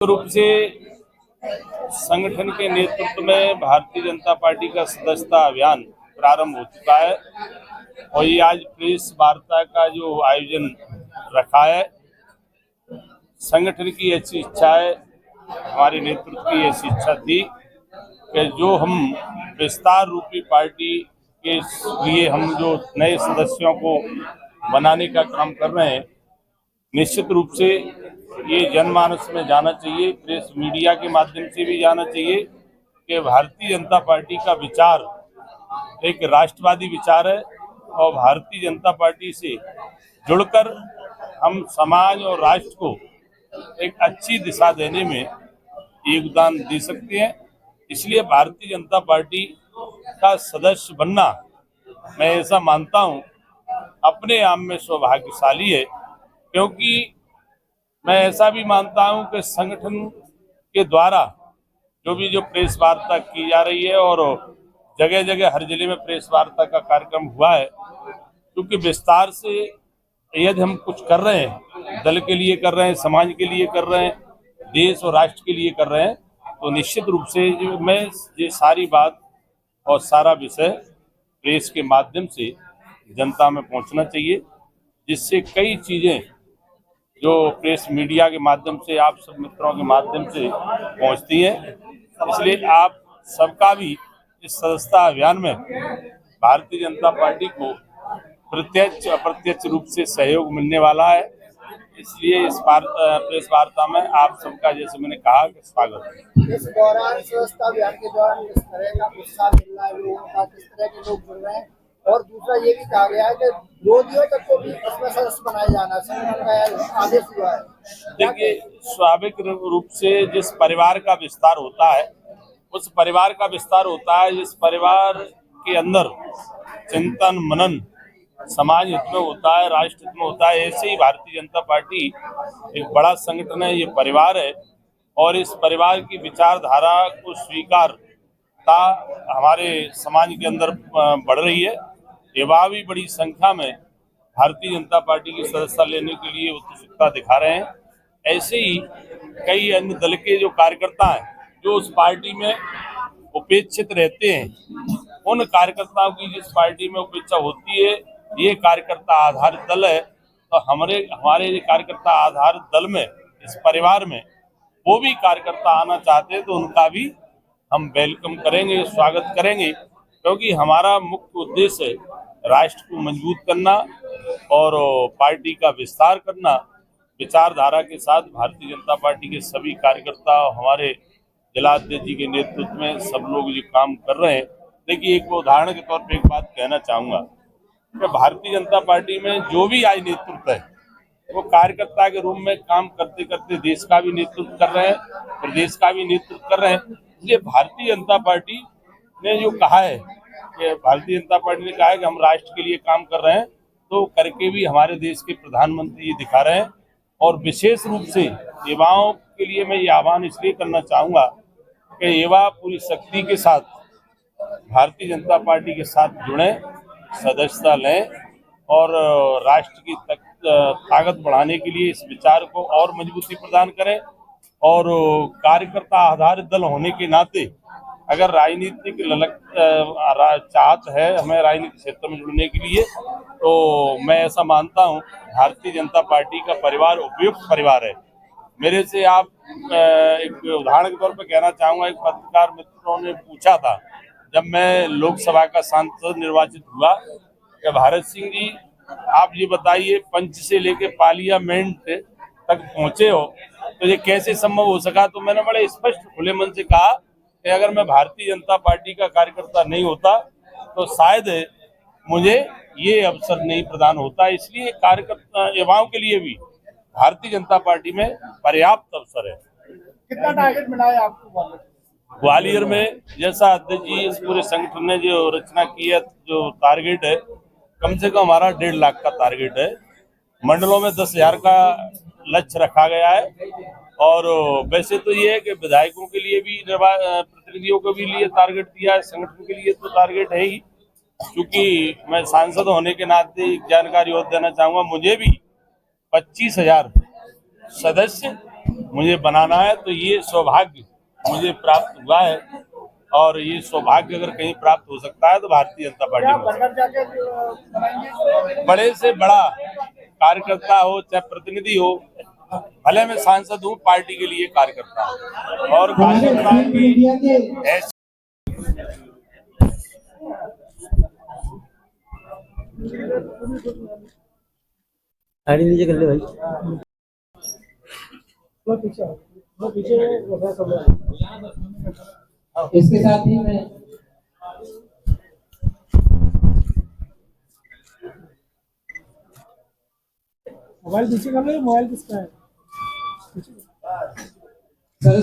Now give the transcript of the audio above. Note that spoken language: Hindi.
रूप से संगठन के नेतृत्व में भारतीय जनता पार्टी का सदस्यता अभियान प्रारंभ हो चुका है और ये आज प्रेस वार्ता का जो आयोजन रखा है, संगठन की ऐसी इच्छा है, हमारे नेतृत्व की ऐसी इच्छा थी कि जो हम विस्तार रूपी पार्टी के लिए हम जो नए सदस्यों को बनाने का काम कर रहे हैं, निश्चित रूप से ये जनमानस में जाना चाहिए, प्रेस मीडिया के माध्यम से भी जाना चाहिए कि भारतीय जनता पार्टी का विचार एक राष्ट्रवादी विचार है और भारतीय जनता पार्टी से जुड़कर हम समाज और राष्ट्र को एक अच्छी दिशा देने में योगदान दे सकते हैं। इसलिए भारतीय जनता पार्टी का सदस्य बनना, मैं ऐसा मानता हूं, अपने आप में सौभाग्यशाली है, क्योंकि मैं ऐसा भी मानता हूं कि संगठन के द्वारा जो प्रेस वार्ता की जा रही है और जगह जगह हर जिले में प्रेस वार्ता का कार्यक्रम हुआ है, क्योंकि विस्तार से यदि हम कुछ कर रहे हैं, दल के लिए कर रहे हैं, समाज के लिए कर रहे हैं, देश और राष्ट्र के लिए कर रहे हैं, तो निश्चित रूप से मैं ये सारी बात और सारा विषय प्रेस के माध्यम से जनता में पहुंचना चाहिए, जिससे कई चीजें जो प्रेस मीडिया के माध्यम से आप सब मित्रों के माध्यम से पहुंचती हैं। इसलिए आप सबका भी इस सदस्यता अभियान में भारतीय जनता पार्टी को प्रत्यक्ष अप्रत्यक्ष रूप से सहयोग मिलने वाला है। इसलिए इस प्रेस वार्ता में आप सबका, जैसे मैंने कहा, स्वागत है। इस दौरान सदस्यता अभियान के दौरान किस तरह का उत्साह मिल रहा है लोगों का, किस तरह के लोग जुड़ रहे हैं, और दूसरा ये भी कहा गया है कि विरोधियों तक को भी इसमें सदस्य बनाया जाना संगठन का आदेश हुआ है। देखिए, स्वाभाविक रूप से जिस परिवार का विस्तार होता है, उस परिवार का विस्तार होता है जिस परिवार के अंदर चिंतन मनन समाज हित में होता है, राष्ट्र हित में होता है। ऐसे ही भारतीय जनता पार्टी एक बड़ा संगठन है, ये परिवार है, और इस परिवार की विचारधारा को स्वीकारता हमारे समाज के अंदर बढ़ रही है। युवा भी बड़ी संख्या में भारतीय जनता पार्टी की सदस्यता लेने के लिए उत्सुकता दिखा रहे हैं। ऐसे ही कई अन्य दल के जो कार्यकर्ता हैं, जो उस पार्टी में उपेक्षित रहते हैं, उन कार्यकर्ताओं की जिस पार्टी में उपेक्षा होती है, ये कार्यकर्ता आधारित दल है, तो हमारे ये कार्यकर्ता आधारित दल में, इस परिवार में वो भी कार्यकर्ता आना चाहते हैं तो उनका भी हम वेलकम करेंगे, स्वागत करेंगे, क्योंकि हमारा मुख्य उद्देश्य है राष्ट्र को मजबूत करना और पार्टी का विस्तार करना। विचारधारा के साथ भारतीय जनता पार्टी के सभी कार्यकर्ता, हमारे जिलाध्यक्ष जी के नेतृत्व में सब लोग जो काम कर रहे हैं। देखिए, एक उदाहरण के तौर पर एक बात कहना चाहूंगा कि भारतीय जनता पार्टी में जो भी आज नेतृत्व है, वो कार्यकर्ता के रूप में काम करते करते देश का भी नेतृत्व कर रहे हैं, प्रदेश का भी नेतृत्व कर रहे हैं। इसलिए भारतीय जनता पार्टी ने जो कहा है कि भारतीय जनता पार्टी ने कहा है कि हम राष्ट्र के लिए काम कर रहे हैं, तो करके भी हमारे देश के प्रधानमंत्री ये दिखा रहे हैं। और विशेष रूप से युवाओं के लिए मैं ये आह्वान इसलिए करना चाहूंगा कि युवा पूरी शक्ति के साथ भारतीय जनता पार्टी के साथ जुड़ें, सदस्यता लें और राष्ट्र की ताकत बढ़ाने के लिए इस विचार को और मजबूती प्रदान करें। और कार्यकर्ता आधारित दल होने के नाते अगर राजनीतिक चाहत है हमें राजनीतिक क्षेत्र में जुड़ने के लिए, तो मैं ऐसा मानता हूं भारतीय जनता पार्टी का परिवार उपयुक्त परिवार है। मेरे से आप एक उदाहरण के तौर पर कहना चाहूंगा, एक पत्रकार मित्रों ने पूछा था जब मैं लोकसभा का सांसद निर्वाचित हुआ कि भारत सिंह जी, आप ये बताइए, पंच से लेके पार्लियामेंट तक पहुंचे हो, तो ये कैसे संभव हो सका? तो मैंने बड़े स्पष्ट खुले मन से कहा कि अगर मैं भारतीय जनता पार्टी का कार्यकर्ता नहीं होता तो शायद मुझे ये अवसर नहीं प्रदान होता। इसलिए कार्यकर्ता युवाओं के लिए भी भारतीय जनता पार्टी में पर्याप्त अवसर है। कितना टारगेट मिला है आपको ग्वालियर में? जैसा अध्यक्ष जी इस पूरे संगठन ने जो रचना की है, जो टारगेट है, कम से कम हमारा 1.5 लाख का टारगेट है। मंडलों में 10,000 का लक्ष्य रखा गया है। और वैसे तो ये है कि विधायकों के लिए भी, प्रतिनिधियों को भी लिए टारगेट दिया है, संगठन के लिए तो टारगेट है ही। क्योंकि मैं सांसद होने के नाते एक जानकारी और देना चाहूंगा, मुझे भी 25,000 सदस्य मुझे बनाना है, तो ये सौभाग्य मुझे प्राप्त हुआ है। और ये सौभाग्य अगर कहीं प्राप्त हो सकता है तो भारतीय जनता पार्टी में हो सकता बरगढ़ जाके बनाएंगे। है। बड़े से बड़ा कार्यकर्ता हो, चाहे प्रतिनिधि हो, भले मैं सांसद हूँ, पार्टी के लिए कार्यकर्ता हूँ और कार्यकर्ताओं की ऐसी गाड़ी नीचे कर ले भाई। इसके साथ ही मैं मोबाइल पीछे कर लो, मोबाइल किसका है?